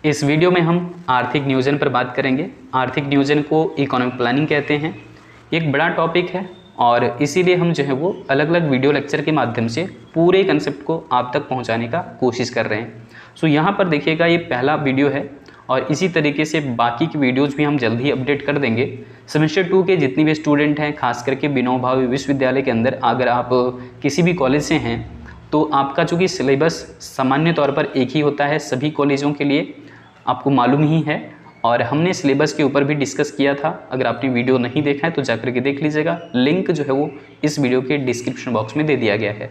इस वीडियो में हम आर्थिक नियोजन पर बात करेंगे। आर्थिक नियोजन को इकोनॉमिक प्लानिंग कहते हैं। एक बड़ा टॉपिक है और इसीलिए हम जो है वो अलग अलग वीडियो लेक्चर के माध्यम से पूरे कंसेप्ट को आप तक पहुंचाने का कोशिश कर रहे हैं। सो यहाँ पर देखिएगा, ये पहला वीडियो है और इसी तरीके से बाकी की वीडियोज़ भी हम जल्द ही अपडेट कर देंगे। सेमेस्टर 2 के जितने भी स्टूडेंट हैं, खास करके विनोबा भावे विश्वविद्यालय के अंदर अगर आप किसी भी कॉलेज से हैं तो आपका चूँकि सिलेबस सामान्य तौर पर एक ही होता है सभी कॉलेजों के लिए, आपको मालूम ही है। और हमने सिलेबस के ऊपर भी डिस्कस किया था। अगर आपने वीडियो नहीं देखा है तो जाकर के देख लीजिएगा, लिंक जो है वो इस वीडियो के डिस्क्रिप्शन बॉक्स में दे दिया गया है।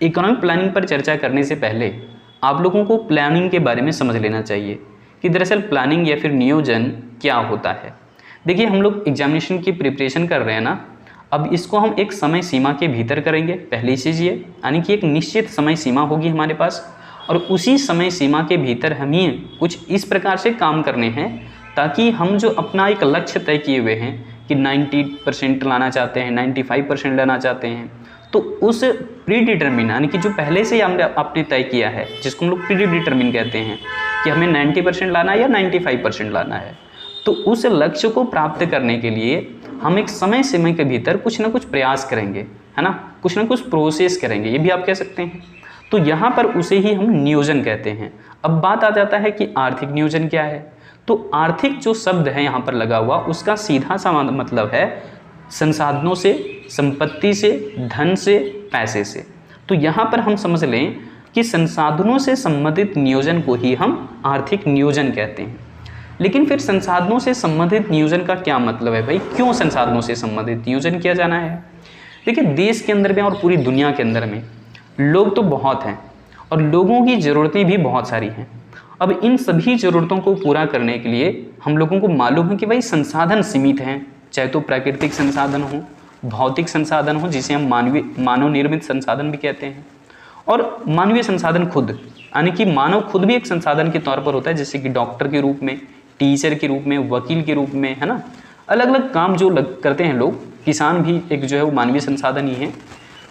इकोनॉमिक प्लानिंग पर चर्चा करने से पहले आप लोगों को प्लानिंग के बारे में समझ लेना चाहिए कि दरअसल प्लानिंग या फिर नियोजन क्या होता है। देखिए, हम लोग एग्जामिनेशन की प्रिपरेशन कर रहे हैं ना, अब इसको हम एक समय सीमा के भीतर करेंगे। पहली चीज़ ये, यानी कि एक निश्चित समय सीमा होगी हमारे पास और उसी समय सीमा के भीतर हमें कुछ इस प्रकार से काम करने हैं ताकि हम जो अपना एक लक्ष्य तय किए हुए हैं कि 90% लाना चाहते हैं, 95% लाना चाहते हैं, तो उस प्री डिटरमिन यानी कि जो पहले से हमने आपने तय किया है, जिसको हम लोग प्री डिटरमिन कहते हैं कि हमें 90% लाना है या 95% लाना है, तो उस लक्ष्य को प्राप्त करने के लिए हम एक समय सीमा के भीतर कुछ ना कुछ प्रयास करेंगे, है ना, कुछ ना कुछ प्रोसेस करेंगे, ये भी आप कह सकते हैं। तो यहाँ पर उसे ही हम नियोजन कहते हैं। अब बात आ जाता है कि आर्थिक नियोजन क्या है। तो आर्थिक जो शब्द है यहाँ पर लगा हुआ, उसका सीधा सा मतलब है संसाधनों से, संपत्ति से, धन से, पैसे से। तो यहाँ पर हम समझ लें कि संसाधनों से संबंधित नियोजन को ही हम आर्थिक नियोजन कहते हैं। लेकिन फिर संसाधनों से संबंधित नियोजन का क्या मतलब है भाई? क्यों संसाधनों से संबंधित नियोजन किया जाना है? देखिए, देश के अंदर में और पूरी दुनिया के अंदर में लोग तो बहुत हैं और लोगों की ज़रूरतें भी बहुत सारी हैं। अब इन सभी ज़रूरतों को पूरा करने के लिए हम लोगों को मालूम है कि भाई संसाधन सीमित हैं, चाहे तो प्राकृतिक संसाधन हो, भौतिक संसाधन हो, जिसे हम मानव निर्मित संसाधन भी कहते हैं, और मानवीय संसाधन खुद, यानी कि मानव खुद भी एक संसाधन के तौर पर होता है, जैसे कि डॉक्टर के रूप में, टीचर के रूप में, वकील के रूप में, है ना, अलग अलग काम जो करते हैं लोग। किसान भी एक जो है वो मानवीय संसाधन ही है।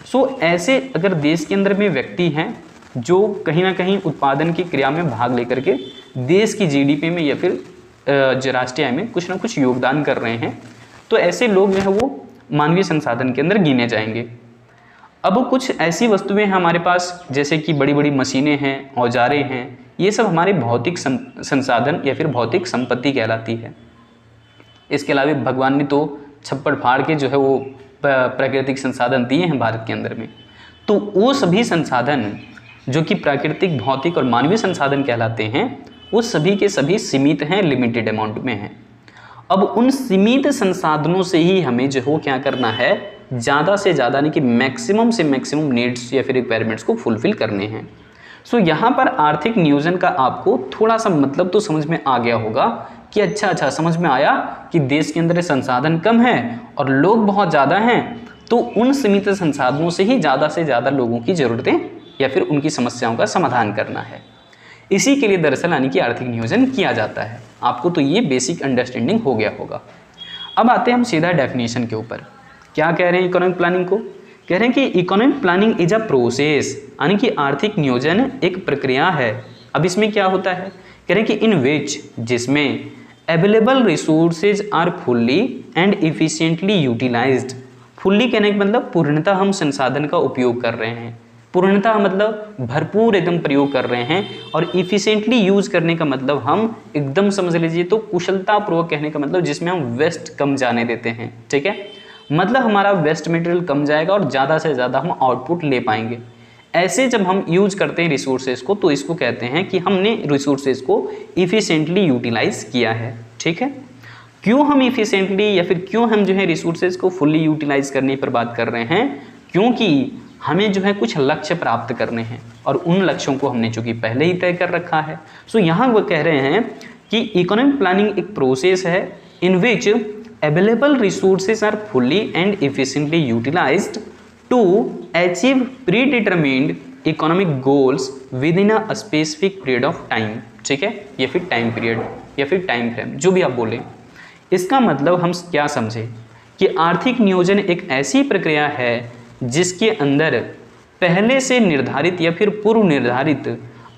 सो ऐसे अगर देश के अंदर में व्यक्ति हैं जो कहीं ना कहीं उत्पादन की क्रिया में भाग लेकर के देश की जीडीपी में या फिर जो राष्ट्रीय आय में कुछ ना कुछ योगदान कर रहे हैं, तो ऐसे लोग जो है वो मानवीय संसाधन के अंदर गिने जाएंगे। अब कुछ ऐसी वस्तुएं हैं हमारे पास, जैसे कि बड़ी बड़ी मशीनें हैं, औजारें हैं, ये सब हमारे भौतिक संसाधन या फिर भौतिक संपत्ति कहलाती है। इसके अलावा भगवान ने तो छप्पड़ फाड़ के जो है वो प्राकृतिक संसाधन दिए हैं भारत के अंदर में। तो वो सभी संसाधन जो कि प्राकृतिक, भौतिक और मानवीय संसाधन कहलाते हैं, वो सभी के सभी सीमित हैं, लिमिटेड अमाउंट में हैं। अब उन सीमित संसाधनों से ही हमें जो हो क्या करना है, ज़्यादा से ज़्यादा यानी कि मैक्सिमम से मैक्सिमम नीड्स या फिर रिक्वायरमेंट्स को फुलफिल करने हैं। सो यहाँ पर आर्थिक नियोजन का आपको थोड़ा सा मतलब तो समझ में आ गया होगा कि अच्छा समझ में आया कि देश के अंदर संसाधन कम है और लोग बहुत ज़्यादा हैं, तो उन सीमित संसाधनों से ही ज़्यादा से ज़्यादा लोगों की ज़रूरतें या फिर उनकी समस्याओं का समाधान करना है। इसी के लिए दरअसल यानी कि आर्थिक नियोजन किया जाता है। आपको तो ये बेसिक अंडरस्टैंडिंग हो गया होगा। अब आते हैं हम सीधा डेफिनेशन के ऊपर। क्या कह रहे हैं इकोनॉमिक प्लानिंग को? कह रहे हैं कि economic planning is a process, यानी कि आर्थिक नियोजन एक प्रक्रिया है। अब इसमें क्या होता है? कह रहे हैं कि इन विच, जिसमें available resources are fully and efficiently utilized. Fully कहने का मतलब पूर्णतः हम संसाधन का उपयोग कर रहे हैं, पूर्णतः मतलब भरपूर एकदम प्रयोग कर रहे हैं, और इफिशिएंटली यूज करने का मतलब हम एकदम समझ लीजिए तो कुशलतापूर्वक कहने का मतलब जिसमें हम वेस्ट कम जाने देते हैं। ठीक है, मतलब हमारा वेस्ट मटेरियल कम जाएगा और ज़्यादा से ज़्यादा हम आउटपुट ले पाएंगे। ऐसे जब हम यूज करते हैं रिसोर्सेज को, तो इसको कहते हैं कि हमने रिसोर्सेज को इफिशिएंटली यूटिलाइज किया है। ठीक है, क्यों हम इफिशिएंटली या फिर क्यों हम जो है रिसोर्सेज को फुल्ली यूटिलाइज करने पर बात कर रहे हैं? क्योंकि हमें जो है कुछ लक्ष्य प्राप्त करने हैं और उन लक्ष्यों को हमने चूंकि पहले ही तय कर रखा है। सो यहाँ वो कह रहे हैं कि इकोनॉमिक प्लानिंग एक प्रोसेस है in which available resources are fully and efficiently utilised to achieve predetermined economic goals within a specific period of time. ठीक है, या फिर टाइम पीरियड या फिर टाइम फ्रेम, जो भी आप बोलें। इसका मतलब हम क्या समझे कि आर्थिक नियोजन एक ऐसी प्रक्रिया है जिसके अंदर पहले से निर्धारित या फिर पूर्व निर्धारित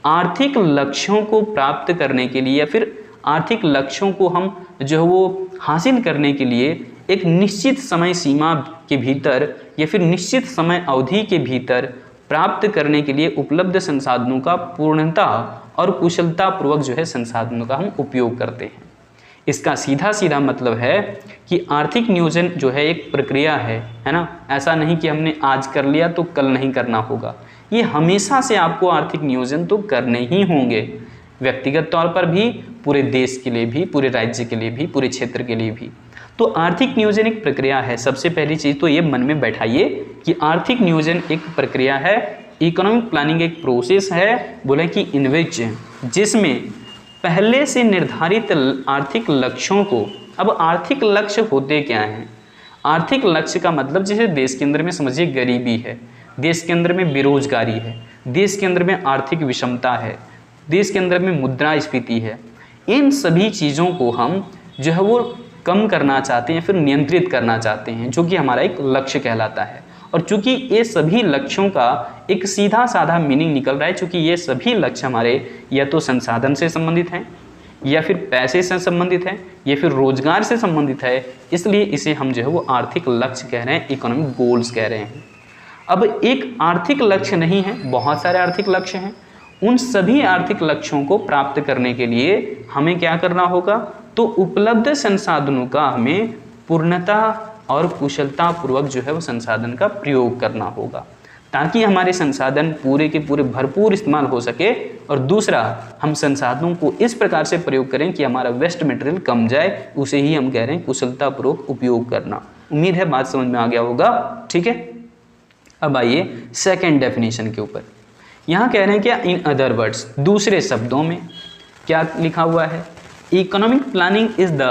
आर्थिक लक्ष्यों को प्राप्त करने के लिए या फिर आर्थिक लक्ष्यों को हम जो है वो हासिल करने के लिए एक निश्चित समय सीमा के भीतर या फिर निश्चित समय अवधि के भीतर प्राप्त करने के लिए उपलब्ध संसाधनों का पूर्णता और कुशलता पूर्वक जो है संसाधनों का हम उपयोग करते हैं। इसका सीधा सीधा मतलब है कि आर्थिक नियोजन जो है एक प्रक्रिया है ना। ऐसा नहीं कि हमने आज कर लिया तो कल नहीं करना होगा। ये हमेशा से आपको आर्थिक नियोजन तो करने ही होंगे, व्यक्तिगत तौर पर भी, पूरे देश के लिए भी, पूरे राज्य के लिए भी, पूरे क्षेत्र के लिए भी। तो आर्थिक नियोजन एक प्रक्रिया है। सबसे पहली चीज़ तो ये मन में बैठाइए कि आर्थिक नियोजन एक प्रक्रिया है, इकोनॉमिक प्लानिंग एक प्रोसेस है, बोले कि इन विच, जिसमें पहले से निर्धारित आर्थिक लक्ष्यों को, अब आर्थिक लक्ष्य होते क्या हैं? आर्थिक लक्ष्य का मतलब जैसे देश के अंदर में समझिए गरीबी है, देश के अंदर में बेरोजगारी है, देश के अंदर में आर्थिक विषमता है, देश के अंदर में मुद्रास्फीति है। इन सभी चीज़ों को हम जो है वो कम करना चाहते हैं, फिर नियंत्रित करना चाहते हैं, जो कि हमारा एक लक्ष्य कहलाता है। और चूंकि ये सभी लक्ष्यों का एक सीधा साधा मीनिंग निकल रहा है, चूंकि ये सभी लक्ष्य हमारे या तो संसाधन से संबंधित हैं, या फिर पैसे से संबंधित है, या फिर रोजगार से संबंधित है, इसलिए इसे हम जो है वो आर्थिक लक्ष्य कह रहे हैं, इकोनॉमिक गोल्स कह रहे हैं। अब एक आर्थिक लक्ष्य नहीं है, बहुत सारे आर्थिक लक्ष्य हैं। उन सभी आर्थिक लक्ष्यों को प्राप्त करने के लिए हमें क्या करना होगा? तो उपलब्ध संसाधनों का हमें पूर्णता और कुशलता पूर्वक जो है वो संसाधन का प्रयोग करना होगा, ताकि हमारे संसाधन पूरे के पूरे भरपूर इस्तेमाल हो सके। और दूसरा, हम संसाधनों को इस प्रकार से प्रयोग करें कि हमारा वेस्ट मटेरियल कम जाए, उसे ही हम कह रहे हैं कुशलतापूर्वक उपयोग करना। उम्मीद है बात समझ में आ गया होगा, ठीक है। अब आइए सेकेंड डेफिनेशन के ऊपर। यहाँ कह रहे हैं क्या? इन अदर वर्ड्स, दूसरे शब्दों में क्या लिखा हुआ है? Economic planning is the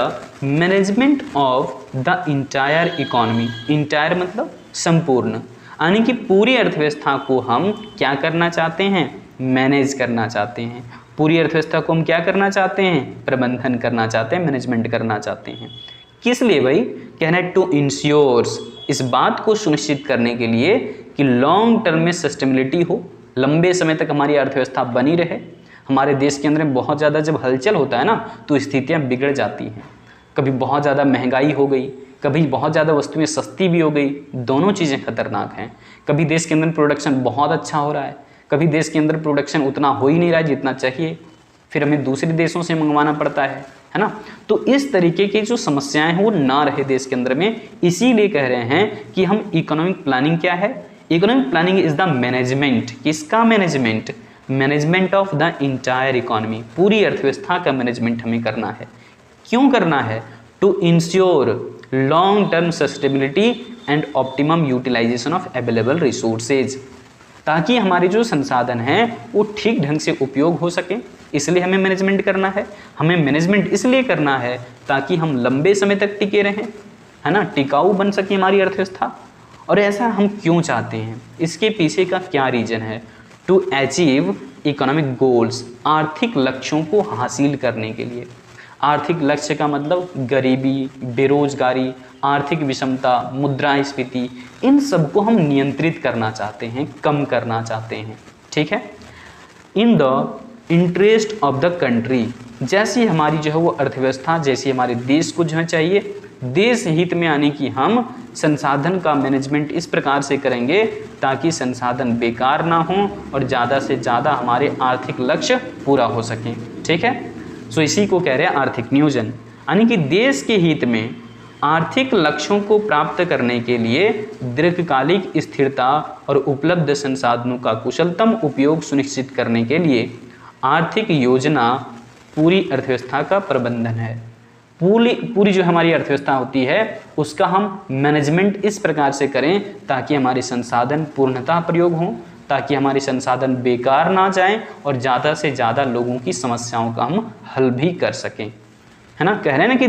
management of the entire economy. Entire मतलब संपूर्ण, यानी कि पूरी अर्थव्यवस्था को हम क्या करना चाहते हैं? मैनेज करना चाहते हैं। पूरी अर्थव्यवस्था को हम क्या करना चाहते हैं? प्रबंधन करना चाहते हैं, मैनेजमेंट करना चाहते हैं। किस लिए भाई? कहना है टू इंश्योर्स, इस बात को सुनिश्चित करने के लिए कि लॉन्ग टर्म में सस्टेनेबिलिटी हो, लंबे समय तक हमारी अर्थव्यवस्था बनी रहे। हमारे देश के अंदर बहुत ज़्यादा जब हलचल होता है ना, तो स्थितियाँ बिगड़ जाती हैं। कभी बहुत ज़्यादा महंगाई हो गई, कभी बहुत ज़्यादा वस्तुएं सस्ती भी हो गई, दोनों चीज़ें खतरनाक हैं। कभी देश के अंदर प्रोडक्शन बहुत अच्छा हो रहा है, कभी देश के अंदर प्रोडक्शन उतना हो ही नहीं रहा है जितना चाहिए, फिर हमें दूसरे देशों से मंगवाना पड़ता है ना। तो इस तरीके की जो समस्याएं हैं वो ना रहे देश के अंदर में, इसीलिए कह रहे हैं कि हम इकोनॉमिक प्लानिंग क्या है? Economic planning is the management, किसका management? Management of the entire economy, पूरी अर्थव्यवस्था का मैनेजमेंट हमें करना है। क्यों करना है? To ensure long term sustainability and optimum utilization of available resources, ताकि हमारे जो संसाधन हैं वो ठीक ढंग से उपयोग हो सके। इसलिए हमें मैनेजमेंट करना है। हमें मैनेजमेंट इसलिए करना है ताकि हम लंबे समय तक टिके रहें, है ना, टिकाऊ बन सके हमारी अर्थव्यवस्था। और ऐसा हम क्यों चाहते हैं? इसके पीछे का क्या रीजन है? टू अचीव इकोनॉमिक गोल्स, आर्थिक लक्ष्यों को हासिल करने के लिए। आर्थिक लक्ष्य का मतलब गरीबी, बेरोजगारी, आर्थिक विषमता, मुद्रास्फीति, इन सबको हम नियंत्रित करना चाहते हैं, कम करना चाहते हैं, ठीक है। In the interest of the country, जैसी हमारी जो है वो अर्थव्यवस्था, जैसी हमारे देश को जो है चाहिए, देश हित में आने की हम संसाधन का मैनेजमेंट इस प्रकार से करेंगे ताकि संसाधन बेकार ना हो और ज़्यादा से ज़्यादा हमारे आर्थिक लक्ष्य पूरा हो सकें, ठीक है। सो इसी को कह रहे हैं आर्थिक नियोजन, यानी कि देश के हित में आर्थिक लक्ष्यों को प्राप्त करने के लिए दीर्घकालिक स्थिरता और उपलब्ध संसाधनों का कुशलतम उपयोग सुनिश्चित करने के लिए आर्थिक योजना पूरी अर्थव्यवस्था का प्रबंधन है। पूरी जो हमारी अर्थव्यवस्था होती है उसका हम मैनेजमेंट इस प्रकार से करें ताकि हमारे संसाधन पूर्णतः प्रयोग हों, ताकि हमारे संसाधन बेकार ना जाएं और ज़्यादा से ज़्यादा लोगों की समस्याओं का हम हल भी कर सकें, है ना। कह रहे हैं ना कि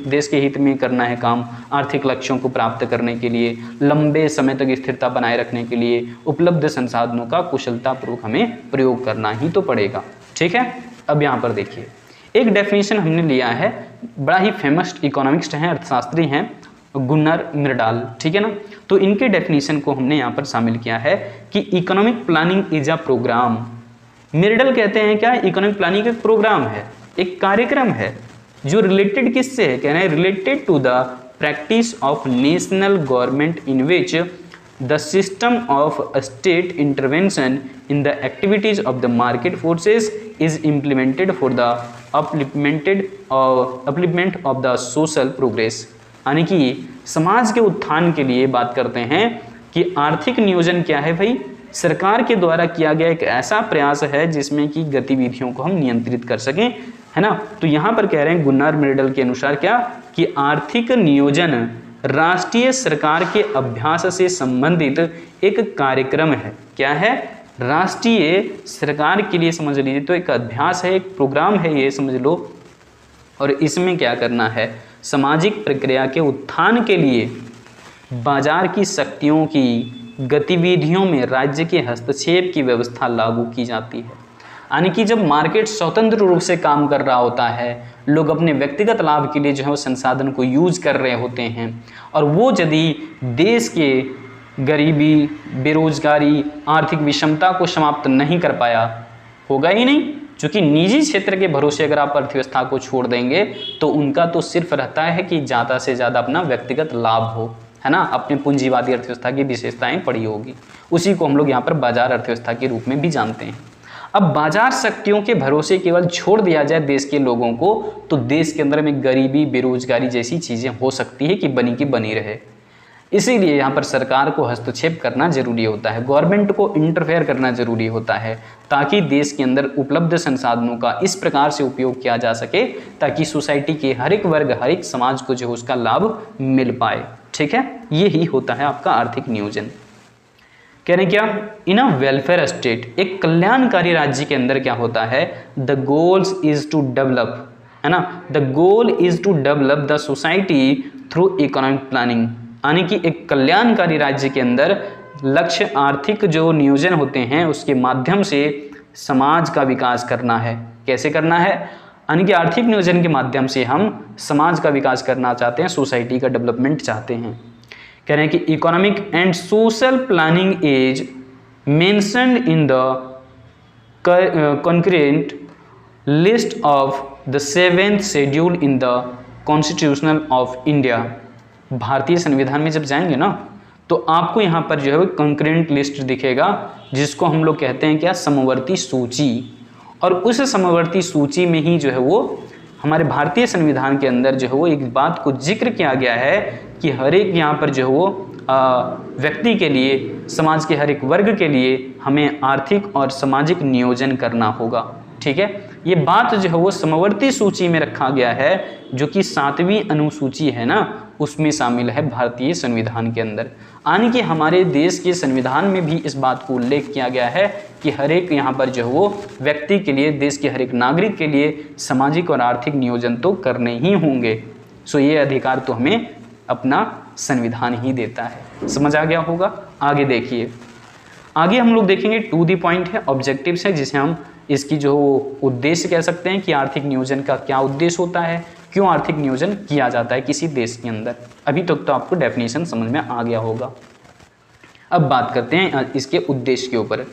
देश के हित में करना है काम, आर्थिक लक्ष्यों को प्राप्त करने के लिए, लंबे समय तक स्थिरता बनाए रखने के लिए उपलब्ध संसाधनों का कुशलतापूर्वक हमें प्रयोग करना ही तो पड़ेगा, ठीक है। अब यहाँ पर देखिए एक डेफिनेशन हमने लिया है, बड़ा ही फेमस इकोनॉमिक्स्ट हैं, अर्थशास्त्री हैं, गुन्नर मिरडाल, ठीक है ना। तो इनके डेफिनेशन को हमने यहाँ पर शामिल किया है कि economic planning is a program, Myrdal कहते हैं क्या, इकोनॉमिक प्लानिंग का एक प्रोग्राम है, एक कार्यक्रम है जो रिलेटेड किससे है, कह रहे हैं related to the practice of national government in which the system of state intervention in the activities of the market forces is implemented for the upliftment of the social progress. यानी कि समाज के उत्थान के लिए बात करते हैं कि आर्थिक नियोजन क्या है भाई, सरकार के द्वारा किया गया एक ऐसा प्रयास है जिसमें कि गतिविधियों को हम नियंत्रित कर सकें, है ना। तो यहाँ पर कह रहे हैं गुन्नार मिरडल के अनुसार क्या, कि आर्थिक नियोजन राष्ट्रीय सरकार के अभ्यास से संबंधित एक कार्यक्रम है। क्या है, राष्ट्रीय सरकार के लिए समझ लीजिए तो एक अभ्यास है, एक प्रोग्राम है, ये समझ लो। और इसमें क्या करना है, सामाजिक प्रक्रिया के उत्थान के लिए बाजार की शक्तियों की गतिविधियों में राज्य के हस्तक्षेप की व्यवस्था लागू की जाती है। यानी कि जब मार्केट स्वतंत्र रूप से काम कर रहा होता है, लोग अपने व्यक्तिगत लाभ के लिए जो है वो संसाधन को यूज कर रहे होते हैं, और वो यदि देश के गरीबी, बेरोजगारी, आर्थिक विषमता को समाप्त नहीं कर पाया, होगा ही नहीं, क्योंकि निजी क्षेत्र के भरोसे अगर आप अर्थव्यवस्था को छोड़ देंगे तो उनका तो सिर्फ रहता है कि ज़्यादा से ज़्यादा अपना व्यक्तिगत लाभ हो, है ना। अपने पूंजीवादी अर्थव्यवस्था की विशेषताएं पड़ी होगी, उसी को हम लोग यहाँ पर बाजार अर्थव्यवस्था के रूप में भी जानते हैं। अब बाजार शक्तियों के भरोसे केवल छोड़ दिया जाए देश के लोगों को, तो देश के अंदर में गरीबी, बेरोजगारी जैसी चीज़ें हो सकती है कि बनी की बनी रहे। इसीलिए यहाँ पर सरकार को हस्तक्षेप करना जरूरी होता है, गवर्नमेंट को इंटरफेयर करना जरूरी होता है, ताकि देश के अंदर उपलब्ध संसाधनों का इस प्रकार से उपयोग किया जा सके ताकि सोसाइटी के हर एक वर्ग, हर एक समाज को जो उसका लाभ मिल पाए। ठीक है, यही होता है आपका आर्थिक नियोजन। कह रहे हैं क्या, इन अ वेलफेयर स्टेट, एक कल्याणकारी राज्य के अंदर क्या होता है, the goals is to develop, है ना, the goal is to develop the society through economic planning. यानी कि एक कल्याणकारी राज्य के अंदर लक्ष्य आर्थिक जो नियोजन होते हैं उसके माध्यम से समाज का विकास करना है। कैसे करना है, यानी कि आर्थिक नियोजन के माध्यम से हम समाज का विकास करना चाहते हैं, सोसाइटी का डेवलपमेंट चाहते हैं। कह रहे हैं कि economic and social planning is mentioned in the concurrent list of the 7th schedule in the constitutional of India. भारतीय संविधान में जब जाएंगे ना तो आपको यहाँ पर जो है कंकरेंट लिस्ट दिखेगा, जिसको हम लोग कहते हैं क्या, समवर्ती सूची। और उस समवर्ती सूची में ही जो है वो हमारे भारतीय संविधान के अंदर जो है वो एक बात को जिक्र किया गया है कि हर एक यहाँ पर जो है वो व्यक्ति के लिए, समाज के हर एक वर्ग के लिए हमें आर्थिक और सामाजिक नियोजन करना होगा। ठीक है, ये बात जो है वो समवर्ती सूची में रखा गया है, जो कि 7वीं अनुसूची है ना, उसमें शामिल है भारतीय संविधान के अंदर। यानी कि हमारे देश के संविधान में भी इस बात को उल्लेख किया गया है कि हर एक यहाँ पर जो है वो व्यक्ति के लिए, देश के हर एक नागरिक के लिए सामाजिक और आर्थिक नियोजन तो करने ही होंगे। सो ये अधिकार तो हमें अपना संविधान ही देता है। समझ आ गया होगा। आगे देखिए, आगे हम लोग देखेंगे टू द पॉइंट है, ऑब्जेक्टिव्स है, जिसे हम इसकी जो उद्देश्य कह सकते हैं कि आर्थिक नियोजन का क्या उद्देश्य होता है, क्यों आर्थिक नियोजन किया जाता है किसी देश के अंदर। अभी तक तो आपको डेफिनेशन समझ में आ गया होगा। अब बात करते हैं इसके उद्देश्य के ऊपर।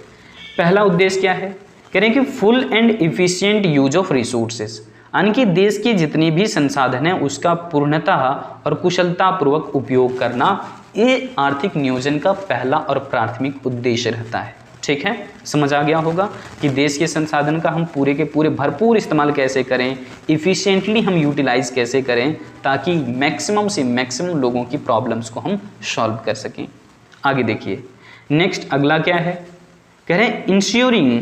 पहला उद्देश्य क्या है, कह रहे हैं कि full and efficient use of resources, यानी कि देश के जितने भी संसाधन हैं उसका पूर्णतः और कुशलतापूर्वक उपयोग करना, ये आर्थिक नियोजन का पहला और प्राथमिक उद्देश्य रहता है। ठीक है, समझ आ गया होगा कि देश के संसाधन का हम पूरे के पूरे भरपूर इस्तेमाल कैसे करें, इफ़िशिएंटली हम यूटिलाइज कैसे करें, ताकि मैक्सिमम से मैक्सिमम लोगों की प्रॉब्लम्स को हम सॉल्व कर सकें। आगे देखिए, नेक्स्ट अगला क्या है, कह रहे हैं ensuring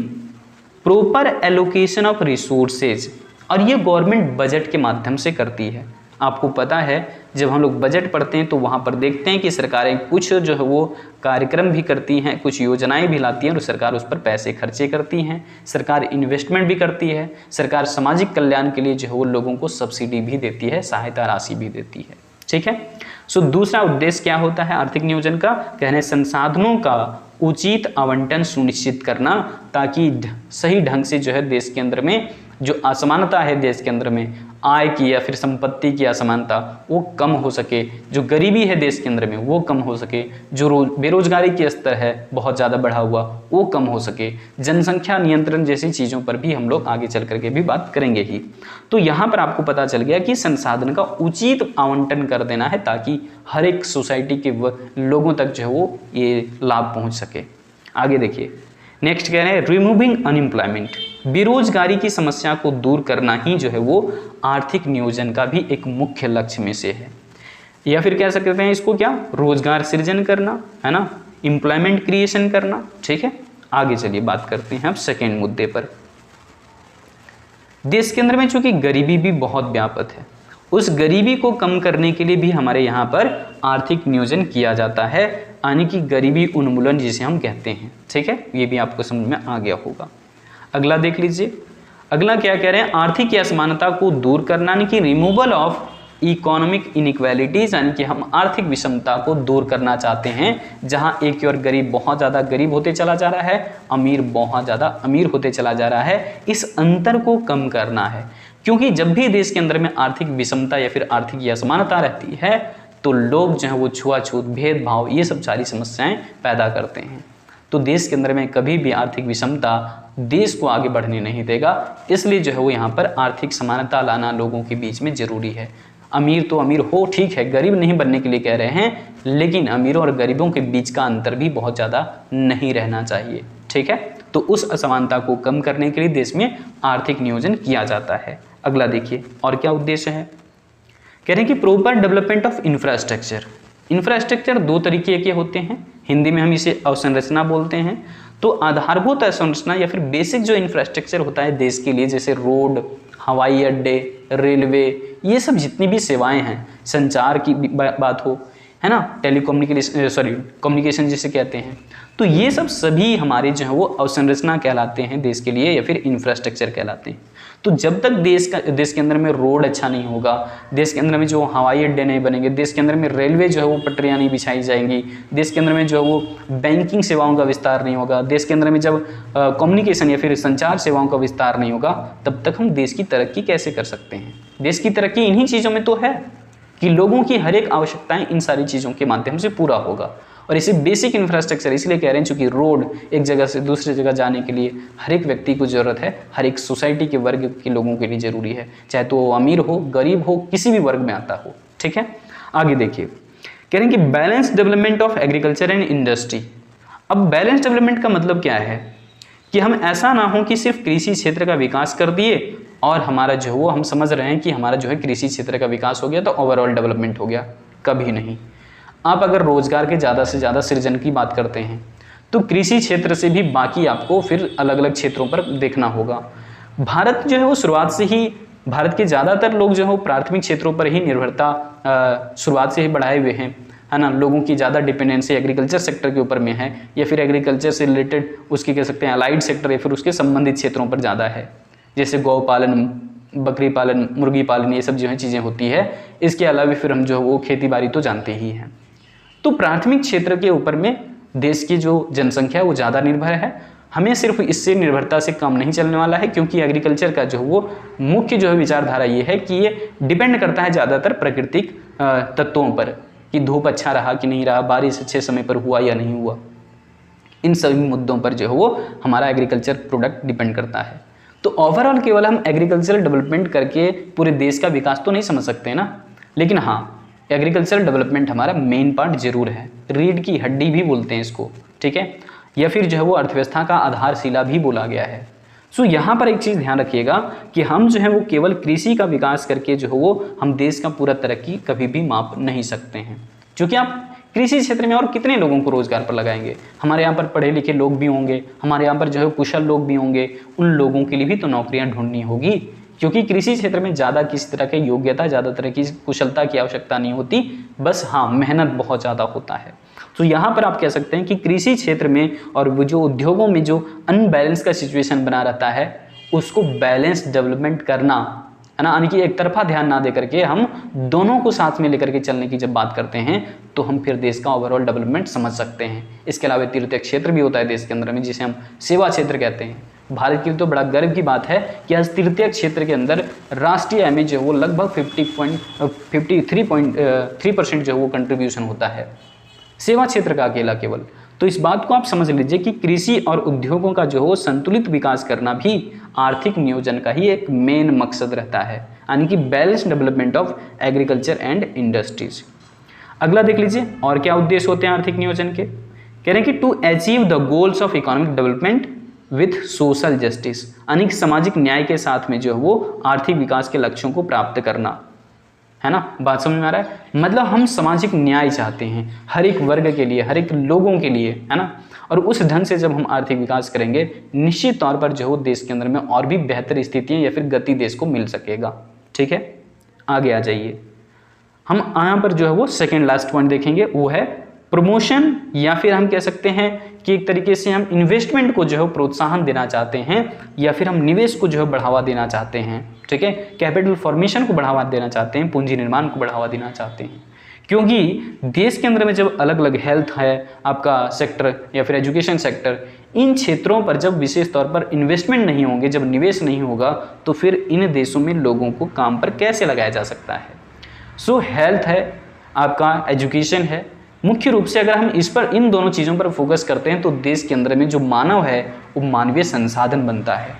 proper allocation of resources, और ये गवर्नमेंट बजट के माध्यम से करती है। आपको पता है जब हम लोग बजट पढ़ते हैं तो वहाँ पर देखते हैं कि सरकारें कुछ जो है वो कार्यक्रम भी करती हैं, कुछ योजनाएं भी लाती हैं और सरकार उस पर पैसे खर्चे करती हैं, सरकार इन्वेस्टमेंट भी करती है, सरकार सामाजिक कल्याण के लिए जो है वो लोगों को सब्सिडी भी देती है, सहायता राशि भी देती है। ठीक है, सो दूसरा उद्देश्य क्या होता है आर्थिक नियोजन का, कहने संसाधनों का उचित आवंटन सुनिश्चित करना, ताकि सही ढंग से जो है देश के अंदर में जो असमानता है देश के अंदर में आय की या फिर संपत्ति की असमानता वो कम हो सके, जो गरीबी है देश के अंदर में वो कम हो सके, जो बेरोजगारी के स्तर है बहुत ज़्यादा बढ़ा हुआ वो कम हो सके, जनसंख्या नियंत्रण जैसी चीज़ों पर भी हम लोग आगे चल करके भी बात करेंगे ही। तो यहाँ पर आपको पता चल गया कि संसाधन का उचित आवंटन कर देना है ताकि हर एक सोसाइटी के लोगों तक जो है वो ये लाभ पहुँच सके। आगे देखिए, नेक्स्ट कह रहे हैं रिमूविंग अनएम्प्लॉयमेंट, बेरोजगारी की समस्या को दूर करना ही जो है वो आर्थिक नियोजन का भी एक मुख्य लक्ष्य में से है, या फिर कह सकते हैं इसको क्या, रोजगार सृजन करना, है ना, एम्प्लॉयमेंट क्रिएशन करना। ठीक है, आगे चलिए बात करते हैं अब सेकेंड मुद्दे पर। देश के अंदर में चूंकि गरीबी भी बहुत व्यापक है, उस गरीबी को कम करने के लिए भी हमारे यहाँ पर आर्थिक नियोजन किया जाता है, यानी कि गरीबी उन्मूलन जिसे हम कहते हैं। ठीक है, ये भी आपको समझ में आ गया होगा। अगला देख लीजिए, अगला क्या कह रहे हैं, आर्थिक असमानता को दूर करना, यानी कि रिमूवल ऑफ इकोनॉमिक इनइक्वालिटीज, यानी कि हम आर्थिक विषमता को दूर करना चाहते हैं, जहां एक और गरीब बहुत ज़्यादा गरीब होते चला जा रहा है, अमीर बहुत ज़्यादा अमीर होते चला जा रहा है, इस अंतर को कम करना है। क्योंकि जब भी देश के अंदर में आर्थिक विषमता या फिर आर्थिक असमानता रहती है तो लोग जो है वो छुआछूत, भेदभाव, ये सब सारी समस्याएं पैदा करते हैं। तो देश के अंदर में कभी भी आर्थिक विषमता देश को आगे बढ़ने नहीं देगा, इसलिए जो है वो यहाँ पर आर्थिक समानता लाना लोगों के बीच में जरूरी है। अमीर तो अमीर हो, ठीक है, गरीब नहीं बनने के लिए कह रहे हैं, लेकिन अमीरों और गरीबों के बीच का अंतर भी बहुत ज़्यादा नहीं रहना चाहिए। ठीक है, तो उस असमानता को कम करने के लिए देश में आर्थिक नियोजन किया जाता है। अगला देखिए, और क्या उद्देश्य है, कह रहे हैं कि proper development of infrastructure. Infrastructure दो तरीके के होते हैं, हिंदी में हम इसे अवसंरचना बोलते हैं। तो आधारभूत अवसंरचना या फिर बेसिक जो इंफ्रास्ट्रक्चर होता है देश के लिए, जैसे रोड, हवाई अड्डे, रेलवे, ये सब जितनी भी सेवाएं हैं, संचार की बात हो, है ना, कम्युनिकेशन जिसे कहते हैं, तो ये सब सभी हमारे जो है वो अवसंरचना कहलाते हैं देश के लिए, या फिर इंफ्रास्ट्रक्चर कहलाते हैं। तो जब तक देश के अंदर में रोड अच्छा नहीं होगा, देश के अंदर में जो हवाई अड्डे नहीं बनेंगे, देश के अंदर में रेलवे जो है वो पटरियाँ नहीं बिछाई जाएंगी, देश के अंदर में जो है वो बैंकिंग सेवाओं का विस्तार नहीं होगा, देश के अंदर में जब कम्युनिकेशन या फिर संचार सेवाओं का विस्तार नहीं होगा, तब तक हम देश की तरक्की कैसे कर सकते हैं। देश की तरक्की इन्हीं चीज़ों में तो है कि लोगों की हर एक आवश्यकताएं इन सारी चीज़ों के माध्यम से पूरा होगा। और इसे बेसिक इंफ्रास्ट्रक्चर इसलिए कह रहे हैं चूँकि रोड एक जगह से दूसरी जगह जाने के लिए हर एक व्यक्ति को ज़रूरत है, हर एक सोसाइटी के वर्ग के लोगों के लिए ज़रूरी है, चाहे तो वो अमीर हो, गरीब हो, किसी भी वर्ग में आता हो। ठीक है, आगे देखिए, कह रहे हैं कि balance development of agriculture and industry. अब बैलेंस डेवलपमेंट का मतलब क्या है कि हम ऐसा ना हो कि सिर्फ कृषि क्षेत्र का विकास कर दिए और हमारा जो वो हम समझ रहे हैं कि हमारा जो है कृषि क्षेत्र का विकास हो गया तो ओवरऑल डेवलपमेंट हो गया, कभी नहीं। आप अगर रोजगार के ज़्यादा से ज़्यादा सृजन की बात करते हैं तो कृषि क्षेत्र से भी बाकी आपको फिर अलग अलग क्षेत्रों पर देखना होगा। भारत जो है वो शुरुआत से ही, भारत के ज़्यादातर लोग जो है वो प्राथमिक क्षेत्रों पर ही निर्भरता शुरुआत से ही बढ़ाए हुए हैं, है ना। लोगों की ज़्यादा डिपेंडेंसी एग्रीकल्चर सेक्टर के ऊपर में है, या फिर एग्रीकल्चर से रिलेटेड उसकी कह सकते हैं अलाइड सेक्टर या फिर उसके संबंधित क्षेत्रों पर ज़्यादा है, जैसे गौ पालन, बकरी पालन, मुर्गी पालन, ये सब जो है चीज़ें होती है। इसके अलावा फिर हम जो है वो खेती बाड़ी तो जानते ही हैं। तो प्राथमिक क्षेत्र के ऊपर में देश की जो जनसंख्या है वो ज़्यादा निर्भर है। हमें सिर्फ इससे निर्भरता से काम नहीं चलने वाला है, क्योंकि एग्रीकल्चर का जो वो मुख्य जो है विचारधारा ये है कि ये डिपेंड करता है ज़्यादातर प्राकृतिक तत्वों पर, कि धूप अच्छा रहा कि नहीं रहा, बारिश अच्छे समय पर हुआ या नहीं हुआ, इन सभी मुद्दों पर जो है वो हमारा एग्रीकल्चर प्रोडक्ट डिपेंड करता है। तो ओवरऑल केवल हम एग्रीकल्चरल डेवलपमेंट करके पूरे देश का विकास तो नहीं समझ सकते ना, लेकिन हाँ, एग्रीकल्चरल डेवलपमेंट हमारा मेन पार्ट जरूर है, रीढ़ की हड्डी भी बोलते हैं इसको, ठीक है, या फिर जो है वो अर्थव्यवस्था का आधारशिला भी बोला गया है। सो यहाँ पर एक चीज़ ध्यान रखिएगा कि हम जो है वो केवल कृषि का विकास करके जो है वो हम देश का पूरा तरक्की कभी भी माप नहीं सकते हैं, क्योंकि आप कृषि क्षेत्र में और कितने लोगों को रोजगार पर लगाएंगे। हमारे यहाँ पर पढ़े लिखे लोग भी होंगे, हमारे यहाँ पर जो है कुशल लोग भी होंगे, उन लोगों के लिए भी तो नौकरियाँ ढूंढनी होगी, क्योंकि कृषि क्षेत्र में ज़्यादा किसी तरह की योग्यता, ज़्यादा तरह की कुशलता की आवश्यकता नहीं होती, बस हाँ मेहनत बहुत ज़्यादा होता है। तो यहाँ पर आप कह सकते हैं कि कृषि क्षेत्र में और वो जो उद्योगों में जो अनबैलेंस का सिचुएशन बना रहता है उसको बैलेंस डेवलपमेंट करना, है ना, यानी कि एक तरफा ध्यान ना दे करके हम दोनों को साथ में लेकर के चलने की जब बात करते हैं तो हम फिर देश का ओवरऑल डेवलपमेंट समझ सकते हैं। इसके अलावा तृतीय क्षेत्र भी होता है देश के अंदर में, जिसे हम सेवा क्षेत्र कहते हैं, भारत के लिए तो बड़ा गर्व की बात है कि आज तृतीय क्षेत्र के अंदर राष्ट्रीय आय में जो है वो लगभग 53.3% जो है वो कंट्रीब्यूशन होता है सेवा क्षेत्र का अकेला केवल। तो इस बात को आप समझ लीजिए कि कृषि और उद्योगों का जो हो संतुलित विकास करना भी आर्थिक नियोजन का ही एक मेन मकसद रहता है, यानी कि balance development of agriculture and industries. अगला देख लीजिए और क्या उद्देश्य होते हैं आर्थिक नियोजन के। कह रहे हैं कि to achieve the goals of economic development with social justice, यानी कि सामाजिक न्याय के साथ में जो है वो आर्थिक विकास के लक्ष्यों को प्राप्त करना, है ना। बात समझ में आ रहा है, मतलब हम सामाजिक न्याय चाहते हैं हर एक वर्ग के लिए, हर एक लोगों के लिए, है ना। और उस ढंग से जब हम आर्थिक विकास करेंगे निश्चित तौर पर जो है देश के अंदर में और भी बेहतर स्थितियां या फिर गति देश को मिल सकेगा। ठीक है, आगे आ जाइए। हम यहाँ पर जो है वो सेकेंड लास्ट पॉइंट देखेंगे, वो है प्रमोशन, या फिर हम कह सकते हैं कि एक तरीके से हम इन्वेस्टमेंट को जो है प्रोत्साहन देना चाहते हैं, या फिर हम निवेश को जो है बढ़ावा देना चाहते हैं। ठीक है, कैपिटल फॉर्मेशन को बढ़ावा देना चाहते हैं, पूंजी निर्माण को बढ़ावा देना चाहते हैं। क्योंकि देश के अंदर में जब अलग अलग हेल्थ है आपका सेक्टर या फिर एजुकेशन सेक्टर, इन क्षेत्रों पर जब विशेष तौर पर इन्वेस्टमेंट नहीं होंगे, जब निवेश नहीं होगा, तो फिर इन देशों में लोगों को काम पर कैसे लगाया जा सकता है। सो हेल्थ है आपका, एजुकेशन है, मुख्य रूप से अगर हम इस पर इन दोनों चीज़ों पर फोकस करते हैं तो देश के अंदर में जो मानव है वो मानवीय संसाधन बनता है।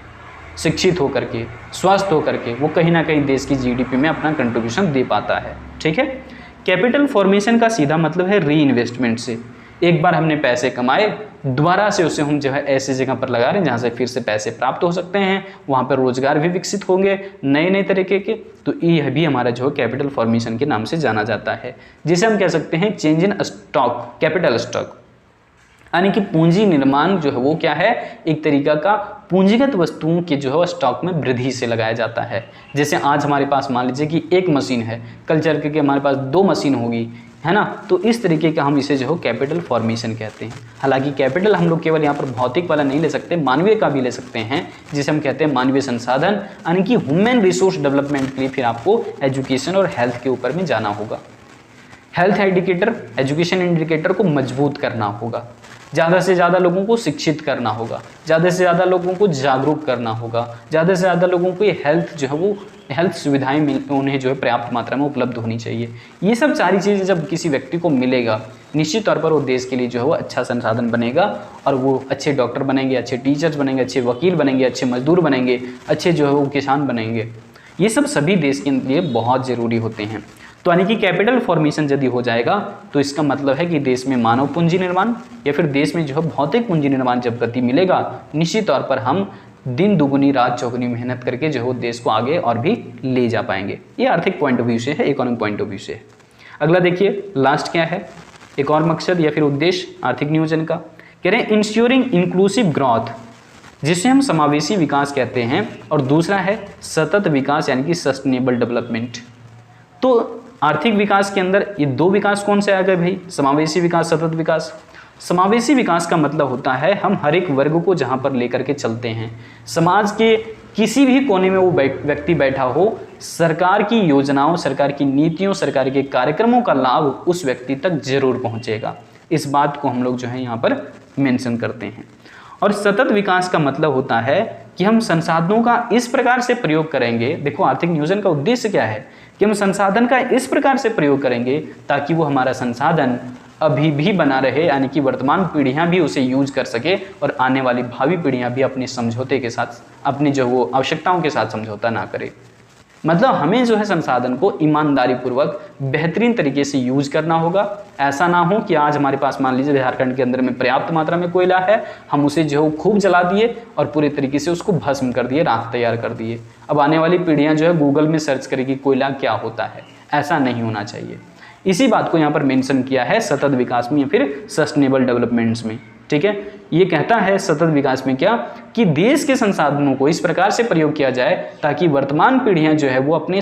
शिक्षित होकर के, स्वस्थ होकर के वो कहीं ना कहीं देश की जीडीपी में अपना कंट्रीब्यूशन दे पाता है। ठीक है, कैपिटल फॉर्मेशन का सीधा मतलब है री इन्वेस्टमेंट से। एक बार हमने पैसे कमाए, दोबारा से उसे हम जो है ऐसी जगह पर लगा रहे हैं जहाँ से फिर से पैसे प्राप्त हो सकते हैं, वहाँ पर रोजगार भी विकसित होंगे नए नए तरीके के। तो यह भी हमारा जो है कैपिटल फॉर्मेशन के नाम से जाना जाता है, जिसे हम कह सकते हैं change in stock, capital stock, यानी कि पूंजी निर्माण जो है वो क्या है, एक तरीका का पूंजीगत वस्तुओं के जो है स्टॉक में वृद्धि से लगाया जाता है। जैसे आज हमारे पास मान लीजिए कि एक मशीन है, कल चल के हमारे पास 2 मशीन होगी, है ना। तो इस तरीके का हम इसे जो है कैपिटल फॉर्मेशन कहते हैं। हालांकि कैपिटल हम लोग केवल यहाँ पर भौतिक वाला नहीं ले सकते, मानवीय का भी ले सकते हैं, जिसे हम कहते हैं मानवीय संसाधन, यानी कि ह्यूमन रिसोर्स डेवलपमेंट के लिए फिर आपको एजुकेशन और हेल्थ के ऊपर में जाना होगा। हेल्थ इंडिकेटर, एजुकेशन इंडिकेटर को मजबूत करना होगा, ज़्यादा से ज़्यादा लोगों को शिक्षित करना होगा, ज़्यादा से ज़्यादा लोगों को जागरूक करना होगा, ज़्यादा से ज़्यादा लोगों को ये हेल्थ जो है वो हेल्थ सुविधाएं उन्हें जो है पर्याप्त मात्रा में उपलब्ध होनी चाहिए। ये सब सारी चीज़ें जब किसी व्यक्ति को मिलेगा निश्चित तौर पर वो देश के लिए जो है वो अच्छा संसाधन बनेगा, और वो अच्छे डॉक्टर बनेंगे, अच्छे टीचर्स बनेंगे, अच्छे वकील बनेंगे, अच्छे मजदूर बनेंगे, अच्छे जो है वो किसान बनेंगे। ये सब सभी देश के लिए बहुत ज़रूरी होते हैं। तो यानी कि कैपिटल फॉर्मेशन यदि हो जाएगा तो इसका मतलब है कि देश में मानव पूंजी निर्माण या फिर देश में जो है भौतिक पूंजी निर्माण जब गति मिलेगा, निश्चित तौर पर हम दिन दुगुनी रात चौगुनी मेहनत करके जो है देश को आगे और भी ले जा पाएंगे। ये आर्थिक पॉइंट ऑफ व्यू से है, इकोनॉमिक पॉइंट ऑफ व्यू से है। अगला देखिए लास्ट क्या है, एक और मकसद या फिर उद्देश्य आर्थिक नियोजन का, कह रहे हैं इंश्योरिंग इंक्लूसिव ग्रोथ, जिसे हम समावेशी विकास कहते हैं, और दूसरा है सतत विकास यानी कि सस्टेनेबल डेवलपमेंट। तो आर्थिक विकास के अंदर ये 2 विकास कौन से आ गए भाई, समावेशी विकास, सतत विकास। समावेशी विकास का मतलब होता है हम हर एक वर्ग को जहाँ पर लेकर के चलते हैं, समाज के किसी भी कोने में वो व्यक्ति बैठा हो, सरकार की योजनाओं, सरकार की नीतियों, सरकार के कार्यक्रमों का लाभ उस व्यक्ति तक जरूर पहुँचेगा। इस बात को हम लोग जो है यहाँ पर मेंशन करते हैं। और सतत विकास का मतलब होता है कि हम संसाधनों का इस प्रकार से प्रयोग करेंगे। देखो आर्थिक नियोजन का उद्देश्य क्या है कि हम संसाधन का इस प्रकार से प्रयोग करेंगे ताकि वो हमारा संसाधन अभी भी बना रहे, यानी कि वर्तमान पीढ़ियां भी उसे यूज कर सके और आने वाली भावी पीढ़ियां भी अपने समझौते के साथ, अपनी जो वो आवश्यकताओं के साथ समझौता ना करे। मतलब हमें जो है संसाधन को ईमानदारी पूर्वक बेहतरीन तरीके से यूज करना होगा। ऐसा ना हो कि आज हमारे पास मान लीजिए झारखंड के अंदर में पर्याप्त मात्रा में कोयला है, हम उसे जो है खूब जला दिए और पूरे तरीके से उसको भस्म कर दिए, राख तैयार कर दिए। अब आने वाली पीढ़ियां जो है गूगल में सर्च करेगी कोयला क्या होता है। ऐसा नहीं होना चाहिए। इसी बात को यहाँ पर मेंशन किया है सतत विकास में या फिर सस्टेनेबल डेवलपमेंट्स में। ठीक है, ये कहता है सतत विकास में क्या कि देश के संसाधनों को इस प्रकार से प्रयोग किया जाए ताकि वर्तमान पीढ़ियां जो है वो अपनी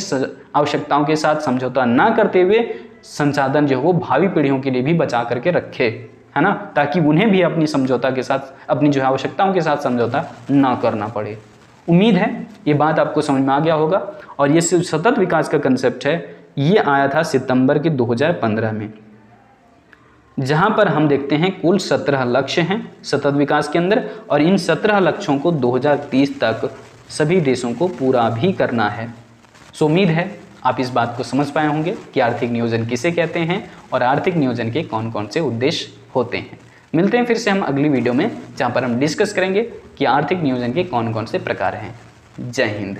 आवश्यकताओं के साथ समझौता ना करते हुए संसाधन जो है वो भावी पीढ़ियों के लिए भी बचा करके रखे, है ना, ताकि उन्हें भी अपनी समझौता के साथ, अपनी जो है आवश्यकताओं के साथ समझौता ना करना पड़े। उम्मीद है ये बात आपको समझ में आ गया होगा। और ये सतत विकास का कंसेप्ट है, ये आया था सितंबर के 2015 में। जहां पर हम देखते हैं कुल 17 लक्ष्य हैं सतत विकास के अंदर, और इन 17 लक्ष्यों को 2030 तक सभी देशों को पूरा भी करना है। सो उम्मीद है आप इस बात को समझ पाए होंगे कि आर्थिक नियोजन किसे कहते हैं और आर्थिक नियोजन के कौन कौन से उद्देश्य होते हैं। मिलते हैं फिर से हम अगली वीडियो में, जहाँ पर हम डिस्कस करेंगे कि आर्थिक नियोजन के कौन कौन से प्रकार हैं। जय हिंद।